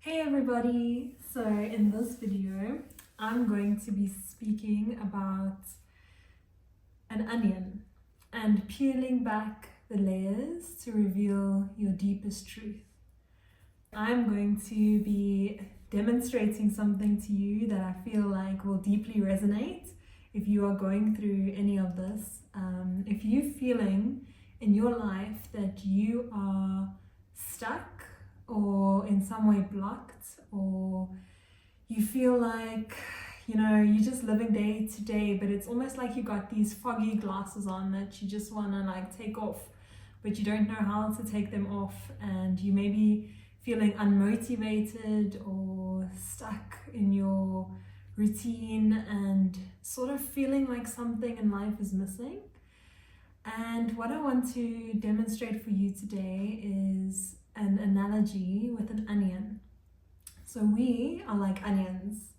Hey everybody! So in this video, I'm going to be speaking about an onion and peeling back the layers to reveal your deepest truth. I'm going to be demonstrating something to you that I feel like will deeply resonate if you are going through any of this. If you're feeling in your life that you are stuck or in some way blocked, or you feel like you're just living day to day, but it's almost like you got these foggy glasses on that you just want to take off, but you don't know how to take them off, and you may be feeling unmotivated or stuck in your routine and sort of feeling like something in life is missing. And what I want to demonstrate for you today is an analogy with an onion. So we are like onions.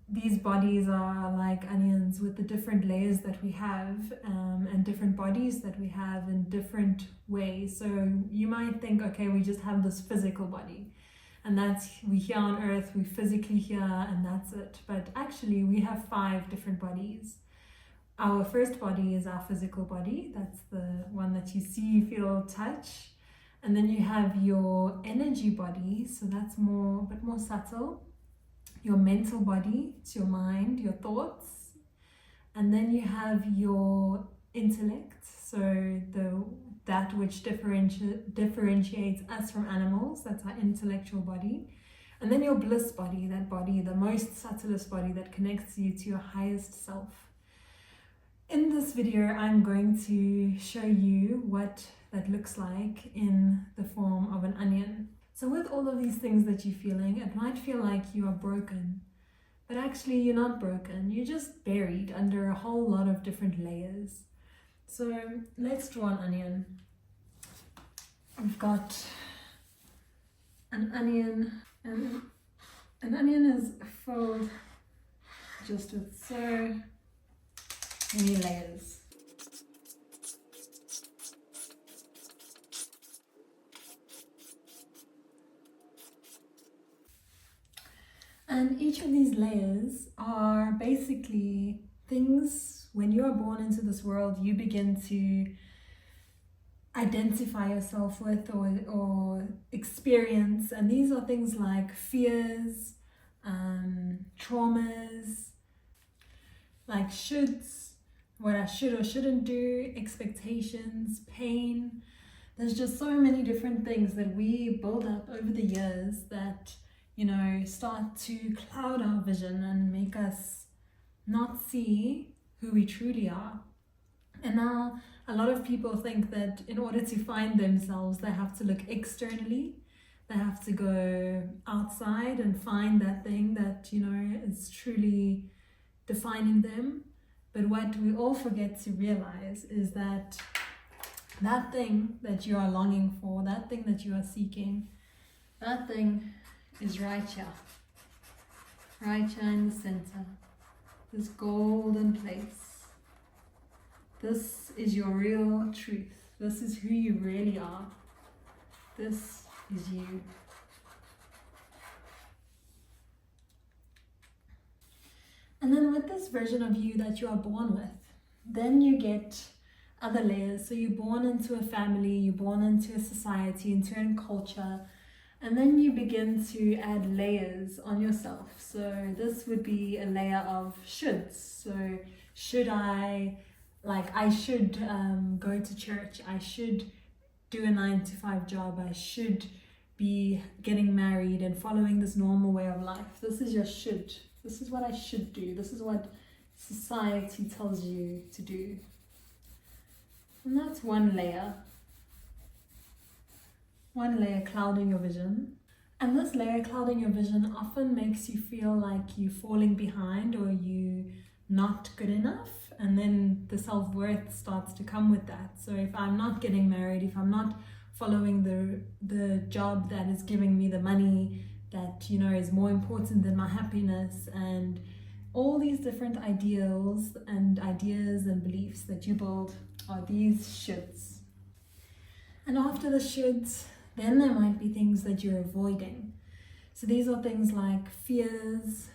These bodies are like onions with the different layers that we have, and different bodies that we have in different ways. So you might think, okay, we just have this physical body, and we here on earth, we physically here, and that's it. But actually we have 5 different bodies. Our first body is our physical body. That's the one that you see, feel, touch. And then you have your energy body, so that's a bit more subtle. Your mental body, it's your mind, your thoughts. And then you have your intellect, so that which differentiates us from animals, that's our intellectual body. And then your bliss body, that body, the most subtlest body that connects you to your highest self. In this video, I'm going to show you what that looks like in the form of an onion. So with all of these things that you're feeling, it might feel like you are broken, but actually you're not broken. You're just buried under a whole lot of different layers. So let's draw an onion. We've got an onion, and an onion is filled just with so many layers. And each of these layers are basically things, when you are born into this world, you begin to identify yourself with or experience. And these are things like fears, traumas, like shoulds, what I should or shouldn't do, expectations, pain. There's just so many different things that we build up over the years that start to cloud our vision and make us not see who we truly are. And now a lot of people think that in order to find themselves, they have to look externally. They have to go outside and find that thing that is truly defining them. But what we all forget to realize is that that thing that you are longing for, that thing that you are seeking, that thing is right here in the center, this golden place. This is your real truth. This is who you really are. This is you. And then with this version of you that you are born with, then you get other layers. So you're born into a family, you're born into a society, into a culture, and then you begin to add layers on yourself. So this would be a layer of shoulds. So should I should go to church, I should do a 9-to-5 job, I should be getting married and following this normal way of life. This is your should. This is what I should do. This is what society tells you to do. And that's one layer. One layer clouding your vision. And this layer clouding your vision often makes you feel like you're falling behind or you're not good enough. And then the self-worth starts to come with that. So if I'm not getting married, if I'm not following the job that is giving me the money that is more important than my happiness, and all these different ideals and ideas and beliefs that you build are these shoulds. And after the shoulds, then there might be things that you're avoiding. So these are things like fears,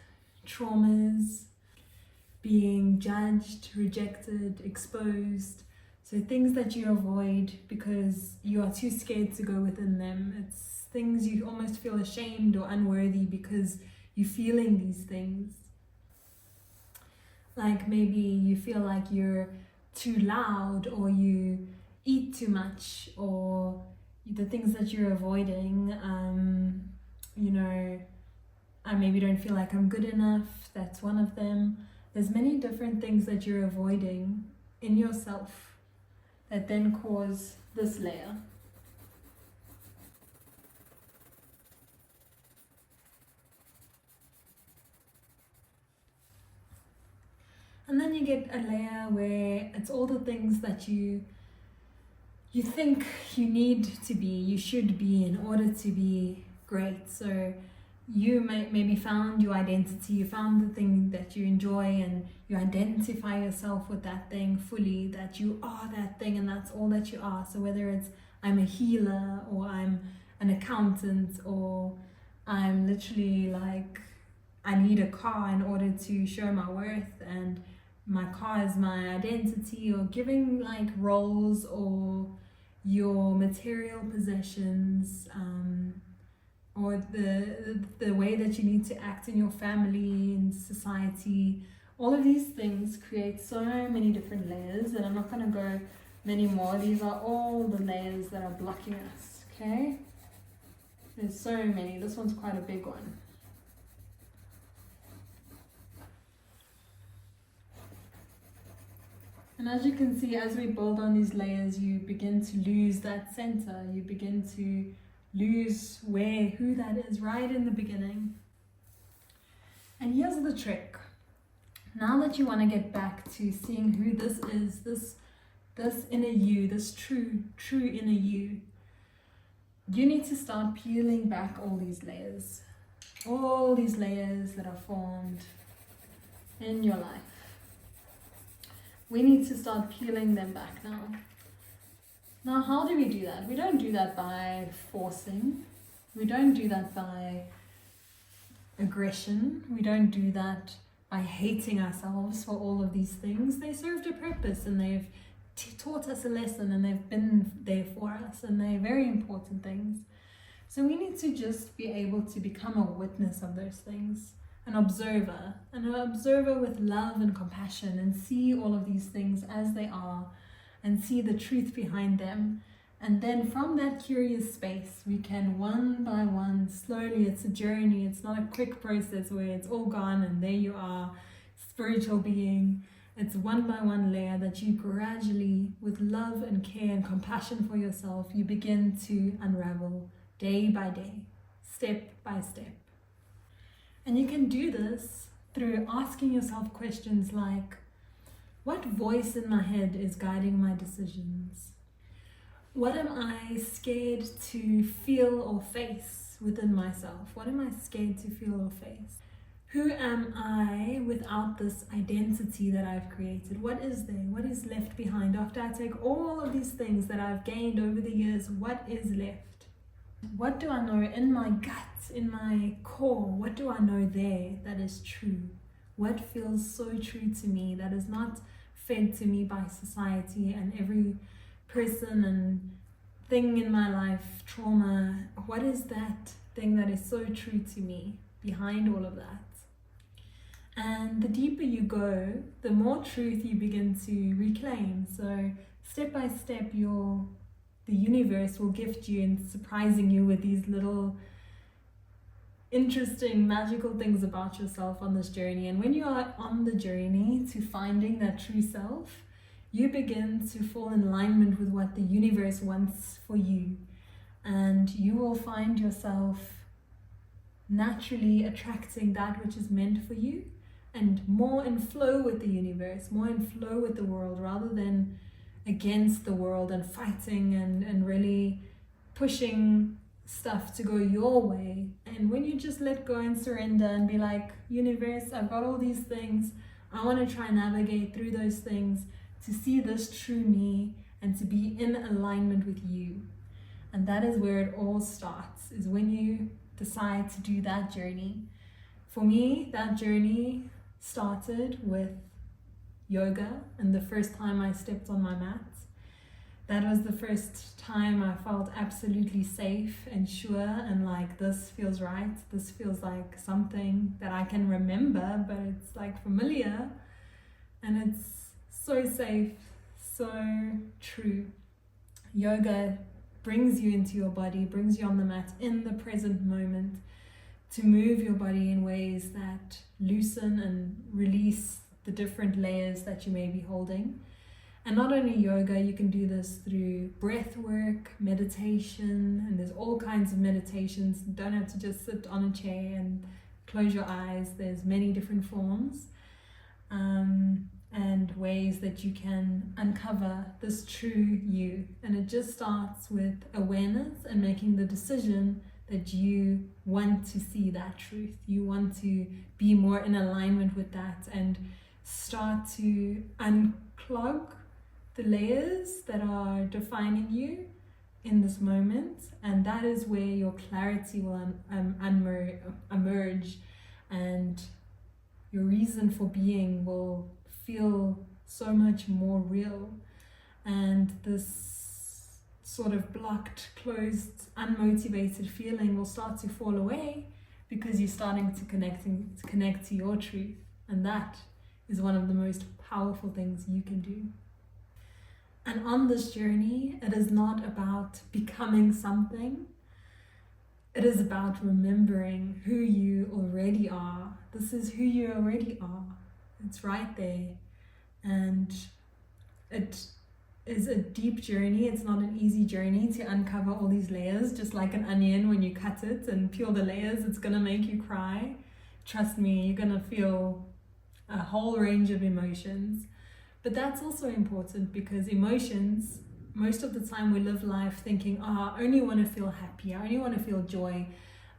traumas, being judged, rejected, exposed. So things that you avoid because you are too scared to go within them. It's things you almost feel ashamed or unworthy because you're feeling these things. Like maybe you feel like you're too loud, or you eat too much, or the things that you're avoiding, I maybe don't feel like I'm good enough. That's one of them. There's many different things that you're avoiding in yourself that then cause this layer. And then you get a layer where it's all the things that you think you need to be, you should be in order to be great. So you maybe found your identity, you found the thing that you enjoy, and you identify yourself with that thing fully, that you are that thing and that's all that you are. So whether it's I'm a healer, or I'm an accountant, or I'm literally like I need a car in order to show my worth, and my car is my identity, or giving like roles or your material possessions, or the way that you need to act in your family, in society. All of these things create so many different layers, and I'm not going to go many more. These are all the layers that are blocking us, okay? There's so many. This one's quite a big one. And as you can see, as we build on these layers, you begin to lose that center. You begin to lose who that is right in the beginning. And here's the trick. Now that you want to get back to seeing who this is, this inner you, this true inner you, you need to start peeling back all these layers that are formed in your life. We need to start peeling them back now. Now, how do we do that? We don't do that by forcing. We don't do that by aggression. We don't do that by hating ourselves for all of these things. They served a purpose, and they've taught us a lesson, and they've been there for us, and they're very important things. So we need to just be able to become a witness of those things. An observer with love and compassion, and see all of these things as they are, and see the truth behind them. And then from that curious space, we can one by one, slowly, it's a journey, it's not a quick process where it's all gone and there you are, spiritual being. It's one by one layer that you gradually, with love and care and compassion for yourself, you begin to unravel day by day, step by step. And you can do this through asking yourself questions like, what voice in my head is guiding my decisions? What am I scared to feel or face within myself? What am I scared to feel or face? Who am I without this identity that I've created? What is there? What is left behind? After I take all of these things that I've gained over the years, what is left? What do I know in my gut, in my core? What do I know there that is true? What feels so true to me that is not fed to me by society and every person and thing in my life, trauma? What is that thing that is so true to me behind all of that? And the deeper you go, the more truth you begin to reclaim. So step by step, the universe will gift you and surprising you with these little interesting, magical things about yourself on this journey. And when you are on the journey to finding that true self, you begin to fall in alignment with what the universe wants for you. And you will find yourself naturally attracting that which is meant for you, and more in flow with the universe, more in flow with the world, rather than against the world and fighting and really pushing stuff to go your way. And when you just let go and surrender and be like, universe, I've got all these things, I want to try and navigate through those things to see this true me and to be in alignment with you. And that is where it all starts, is when you decide to do that journey. For me, that journey started with yoga, and the first time I stepped on my mat. That was the first time I felt absolutely safe and sure and like, this feels right. This feels like something that I can remember, but it's like familiar and it's so safe, so true. Yoga brings you into your body, brings you on the mat in the present moment to move your body in ways that loosen and release the different layers that you may be holding. And not only yoga, you can do this through breath work, meditation, and there's all kinds of meditations. You don't have to just sit on a chair and close your eyes. There's many different forms and ways that you can uncover this true you. And it just starts with awareness and making the decision that you want to see that truth. You want to be more in alignment with that and start to unclog the layers that are defining you in this moment, and that is where your clarity will emerge, and your reason for being will feel so much more real, and this sort of blocked, closed, unmotivated feeling will start to fall away because you're starting to connect to your truth, and that is one of the most powerful things you can do. And on this journey, it is not about becoming something. It is about remembering who you already are. This is who you already are. It's right there. And it is a deep journey. It's not an easy journey to uncover all these layers. Just like an onion, when you cut it and peel the layers, it's going to make you cry. Trust me, you're going to feel a whole range of emotions. But that's also important, because emotions, most of the time we live life thinking, I only want to feel happy, I only want to feel joy,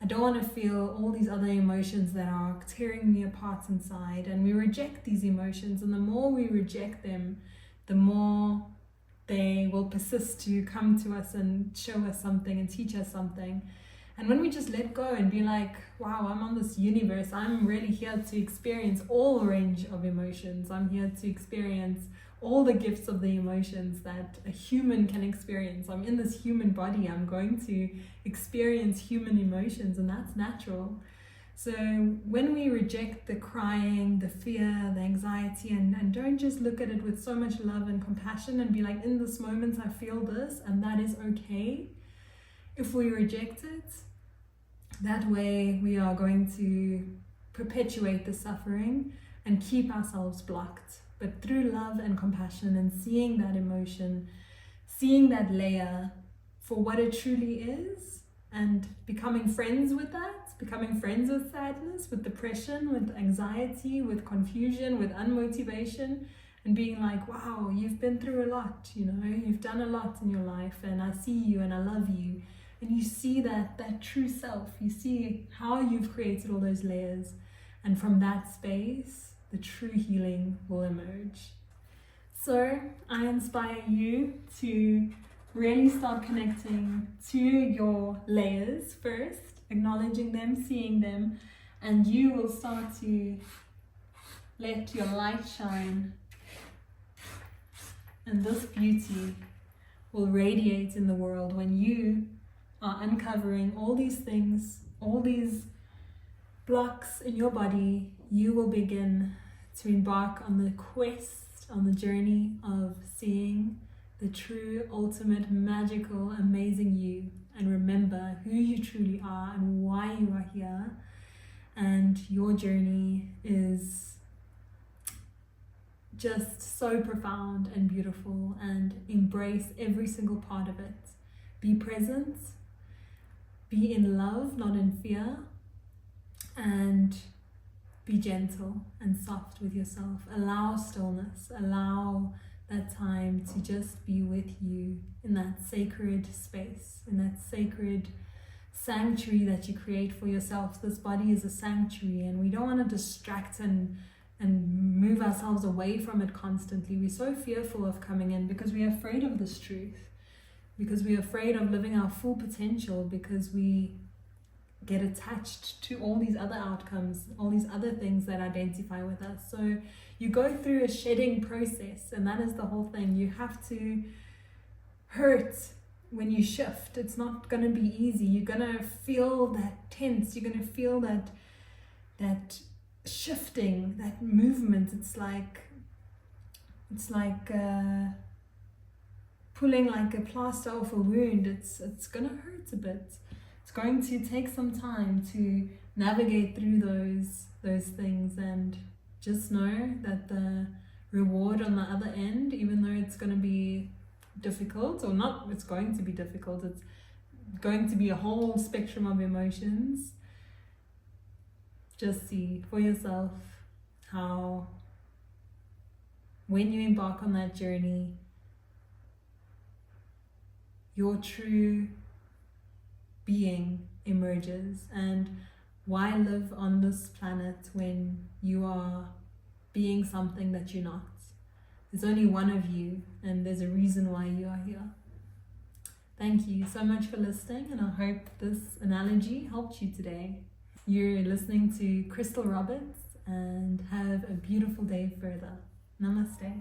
I don't want to feel all these other emotions that are tearing me apart inside. And we reject these emotions, and the more we reject them, the more they will persist to come to us and show us something and teach us something. And when we just let go and be like, wow, I'm on this universe, I'm really here to experience all range of emotions. I'm here to experience all the gifts of the emotions that a human can experience. I'm in this human body, I'm going to experience human emotions, and that's natural. So when we reject the crying, the fear, the anxiety, and don't just look at it with so much love and compassion and be like, in this moment I feel this and that is okay. If we reject it, that way we are going to perpetuate the suffering and keep ourselves blocked. But through love and compassion and seeing that emotion, seeing that layer for what it truly is, and becoming friends with that, becoming friends with sadness, with depression, with anxiety, with confusion, with unmotivation, and being like, wow, you've been through a lot, you've done a lot in your life, and I see you and I love you. And you see that true self, you see how you've created all those layers, and from that space, the true healing will emerge. So I inspire you to really start connecting to your layers first, acknowledging them, seeing them, and you will start to let your light shine, and this beauty will radiate in the world when you are uncovering all these things, all these blocks in your body. You will begin to embark on the quest, on the journey of seeing the true, ultimate, magical, amazing you, and remember who you truly are and why you are here. And your journey is just so profound and beautiful, and embrace every single part of it. Be present. Be in love, not in fear, and be gentle and soft with yourself. Allow stillness, allow that time to just be with you in that sacred space, in that sacred sanctuary that you create for yourself. This body is a sanctuary, and we don't want to distract and move ourselves away from it constantly. We're so fearful of coming in because we're afraid of this truth, because we're afraid of living our full potential, because we get attached to all these other outcomes, all these other things that identify with us. So you go through a shedding process, and that is the whole thing. You have to hurt when you shift. It's not going to be easy. You're going to feel that tense. You're going to feel that shifting, that movement. It's like pulling like a plaster off a wound. It's going to hurt a bit. It's going to take some time to navigate through those things, and just know that the reward on the other end, even though it's going to be difficult, or not, it's going to be difficult, it's going to be a whole spectrum of emotions. Just see for yourself how, when you embark on that journey, your true being emerges. And why live on this planet when you are being something that you're not? There's only one of you, and there's a reason why you are here. Thank you so much for listening, and I hope this analogy helped you today. You're listening to Crystal Roberts, and have a beautiful day further. Namaste.